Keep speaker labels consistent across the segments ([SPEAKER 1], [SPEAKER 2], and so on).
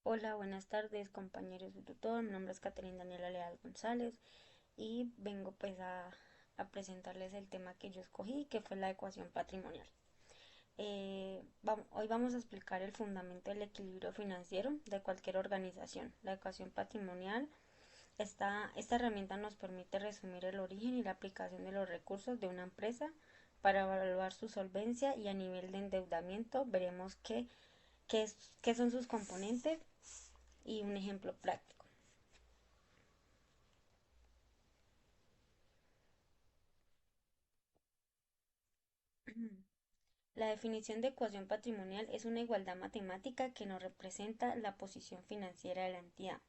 [SPEAKER 1] Hola, buenas tardes compañeros de tutor. Mi nombre es Caterina Daniela Leal González y vengo a presentarles el tema que yo escogí, que fue la ecuación patrimonial. Hoy vamos a explicar el fundamento del equilibrio financiero de cualquier organización. La ecuación patrimonial, esta herramienta nos permite resumir el origen y la aplicación de los recursos de una empresa para evaluar su solvencia y a nivel de endeudamiento veremos qué son sus componentes y un ejemplo práctico. La definición de ecuación patrimonial es una igualdad matemática que nos representa la posición financiera de la entidad.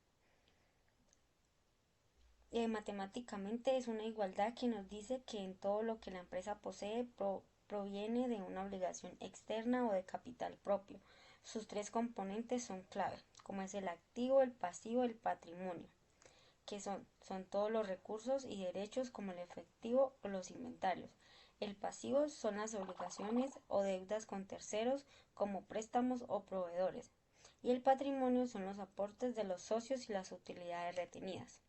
[SPEAKER 1] Matemáticamente es una igualdad que nos dice que en todo lo que la empresa posee proviene de una obligación externa o de capital propio. Sus tres componentes son clave, como es el activo, el pasivo y el patrimonio, que son todos los recursos y derechos como el efectivo o los inventarios. El pasivo son las obligaciones o deudas con terceros como préstamos o proveedores. Y el patrimonio son los aportes de los socios y las utilidades retenidas.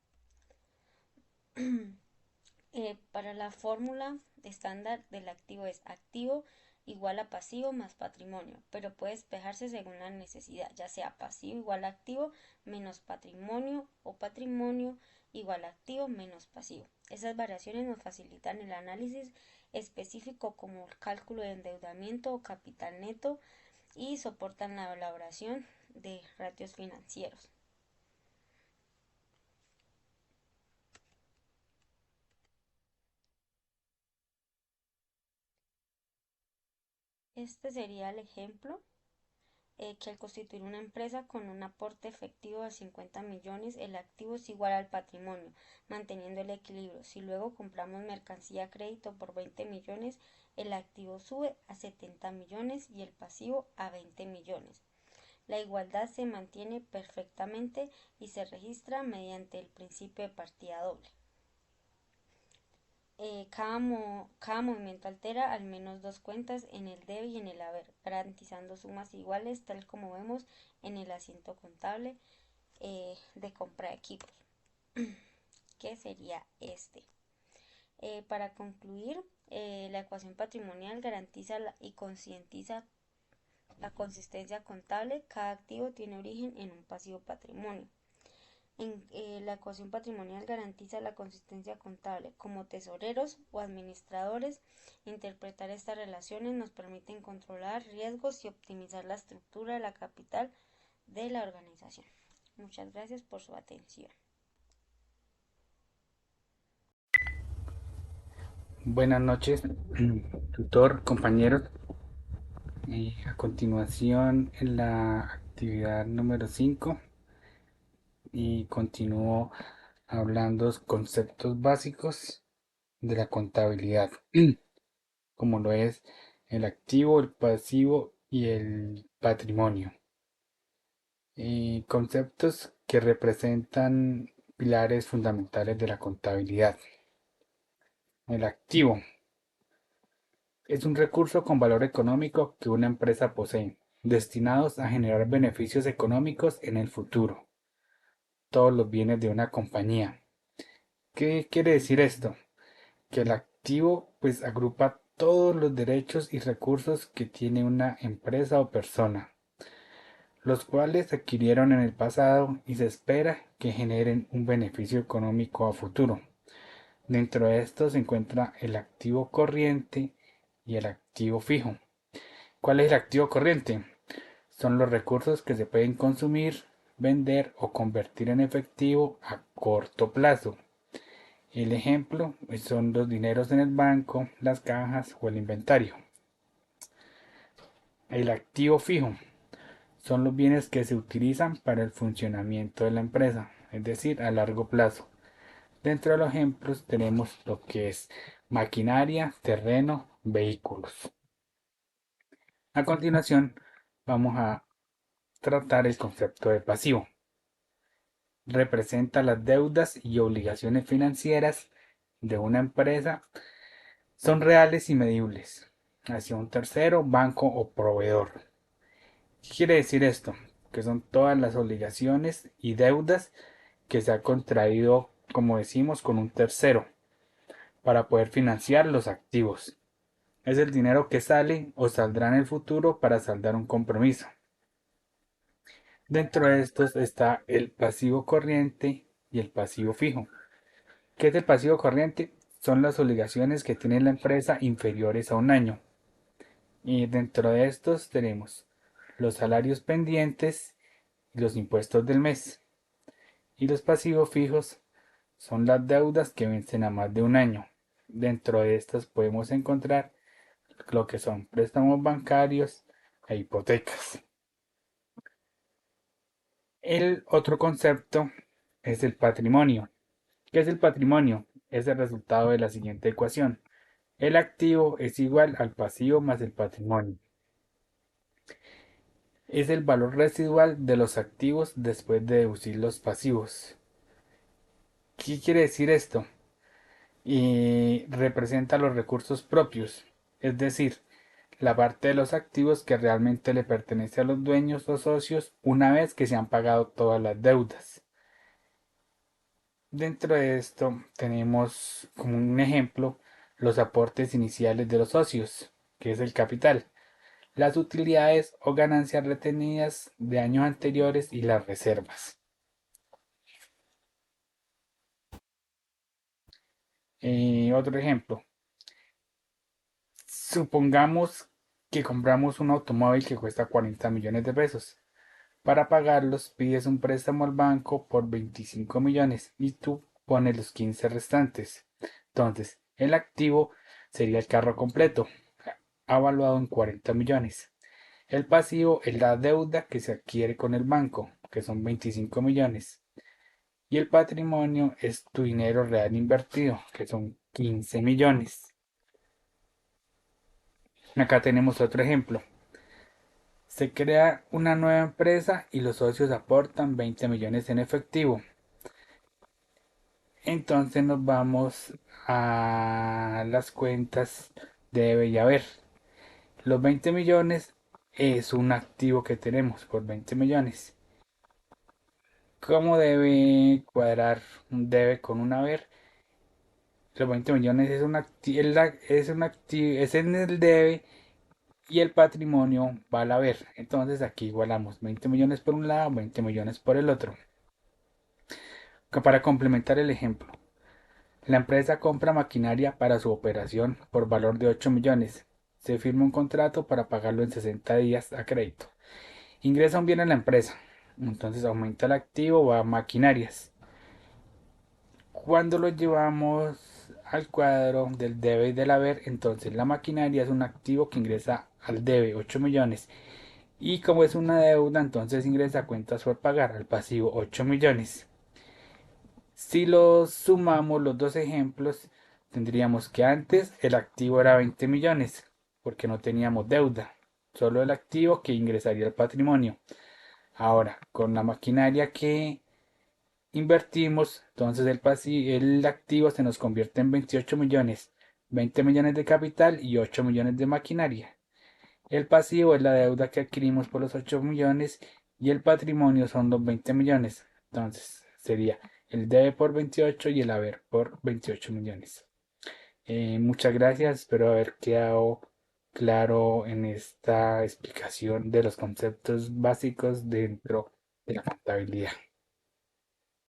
[SPEAKER 1] Para la fórmula estándar del activo es activo igual a pasivo más patrimonio, pero puede despejarse según la necesidad, ya sea pasivo igual a activo menos patrimonio o patrimonio igual a activo menos pasivo. Esas variaciones nos facilitan el análisis específico como el cálculo de endeudamiento o capital neto y soportan la elaboración de ratios financieros. Este sería el ejemplo que al constituir una empresa con un aporte efectivo de 50 millones, el activo es igual al patrimonio, manteniendo el equilibrio. Si luego compramos mercancía a crédito por 20 millones, el activo sube a 70 millones y el pasivo a 20 millones. La igualdad se mantiene perfectamente y se registra mediante el principio de partida doble. Cada movimiento altera al menos dos cuentas en el debe y en el haber, garantizando sumas iguales, tal como vemos en el asiento contable de compra de equipos, que sería este. Para concluir, la ecuación patrimonial garantiza y concientiza la consistencia contable. Cada activo tiene origen en un pasivo patrimonio. La ecuación patrimonial garantiza la consistencia contable. Como tesoreros o administradores, interpretar estas relaciones nos permiten controlar riesgos y optimizar la estructura de la capital de la organización. Muchas gracias por su atención.
[SPEAKER 2] Buenas noches, tutor, compañeros. A continuación, en la actividad número 5 y continúo hablando conceptos básicos de la contabilidad, como lo es el activo, el pasivo y el patrimonio. Conceptos que representan pilares fundamentales de la contabilidad. El activo es un recurso con valor económico que una empresa posee, destinados a generar beneficios económicos en el futuro. Todos los bienes de una compañía. ¿Qué quiere decir esto? Que el activo pues agrupa todos los derechos y recursos que tiene una empresa o persona, los cuales se adquirieron en el pasado y se espera que generen un beneficio económico a futuro. Dentro de esto se encuentra el activo corriente y el activo fijo. ¿Cuál es el activo corriente? Son los recursos que se pueden consumir, vender o convertir en efectivo a corto plazo. El ejemplo son los dineros en el banco, las cajas o el inventario. El activo fijo son los bienes que se utilizan para el funcionamiento de la empresa, es decir, a largo plazo. Dentro de los ejemplos tenemos lo que es maquinaria, terreno, vehículos. A continuación vamos a tratar el concepto de pasivo. Representa las deudas y obligaciones financieras de una empresa. Son reales y medibles hacia un tercero, banco o proveedor. ¿Qué quiere decir esto? que son todas las obligaciones y deudas que se ha contraído, como decimos, con un tercero para poder financiar los activos. Es el dinero que sale o saldrá en el futuro para saldar un compromiso. Dentro de estos está el pasivo corriente y el pasivo fijo. ¿Qué es el pasivo corriente? Son las obligaciones que tiene la empresa inferiores a un año. Y dentro de estos tenemos los salarios pendientes y los impuestos del mes. Y los pasivos fijos son las deudas que vencen a más de un año. Dentro de estas podemos encontrar lo que son préstamos bancarios e hipotecas. El otro concepto es el patrimonio. ¿Qué es el patrimonio? Es el resultado de la siguiente ecuación. El activo es igual al pasivo más el patrimonio. Es el valor residual de los activos después de deducir los pasivos. ¿Qué quiere decir esto? Y representa los recursos propios, es decir, la parte de los activos que realmente le pertenece a los dueños o socios una vez que se han pagado todas las deudas. Dentro de esto tenemos como un ejemplo los aportes iniciales de los socios, que es el capital, las utilidades o ganancias retenidas de años anteriores y las reservas. Otro ejemplo, supongamos que compramos un automóvil que cuesta 40 millones de pesos. Para pagarlos pides un préstamo al banco por 25 millones y tú pones los 15 restantes. Entonces, el activo sería el carro completo, avaluado en 40 millones. El pasivo es la deuda que se adquiere con el banco, que son 25 millones. Y el patrimonio es tu dinero real invertido, que son 15 millones. Acá tenemos otro ejemplo. Se crea una nueva empresa y los socios aportan 20 millones en efectivo. Entonces nos vamos a las cuentas de debe y haber. Los 20 millones es un activo que tenemos por 20 millones. ¿Cómo debe cuadrar un debe con un haber? Los 20 millones es un activo, es en el debe y el patrimonio va al haber. Entonces aquí igualamos 20 millones por un lado, 20 millones por el otro. Para complementar el ejemplo, la empresa compra maquinaria para su operación por valor de 8 millones. Se firma un contrato para pagarlo en 60 días a crédito. Ingresa un bien a la empresa. Entonces aumenta el activo, va a maquinarias. Cuando lo llevamos al cuadro del debe y del haber, entonces la maquinaria es un activo que ingresa al debe 8 millones. Y como es una deuda, entonces ingresa a cuentas por pagar al pasivo 8 millones. Si los sumamos los dos ejemplos, tendríamos que antes el activo era 20 millones, porque no teníamos deuda, solo el activo que ingresaría al patrimonio. Ahora, con la maquinaria que invertimos, entonces el activo se nos convierte en 28 millones, 20 millones de capital y 8 millones de maquinaria. El pasivo es la deuda que adquirimos por los 8 millones y el patrimonio son los 20 millones. Entonces sería el debe por 28 y el haber por 28 millones. Muchas gracias, espero haber quedado claro en esta explicación de los conceptos básicos dentro de la contabilidad.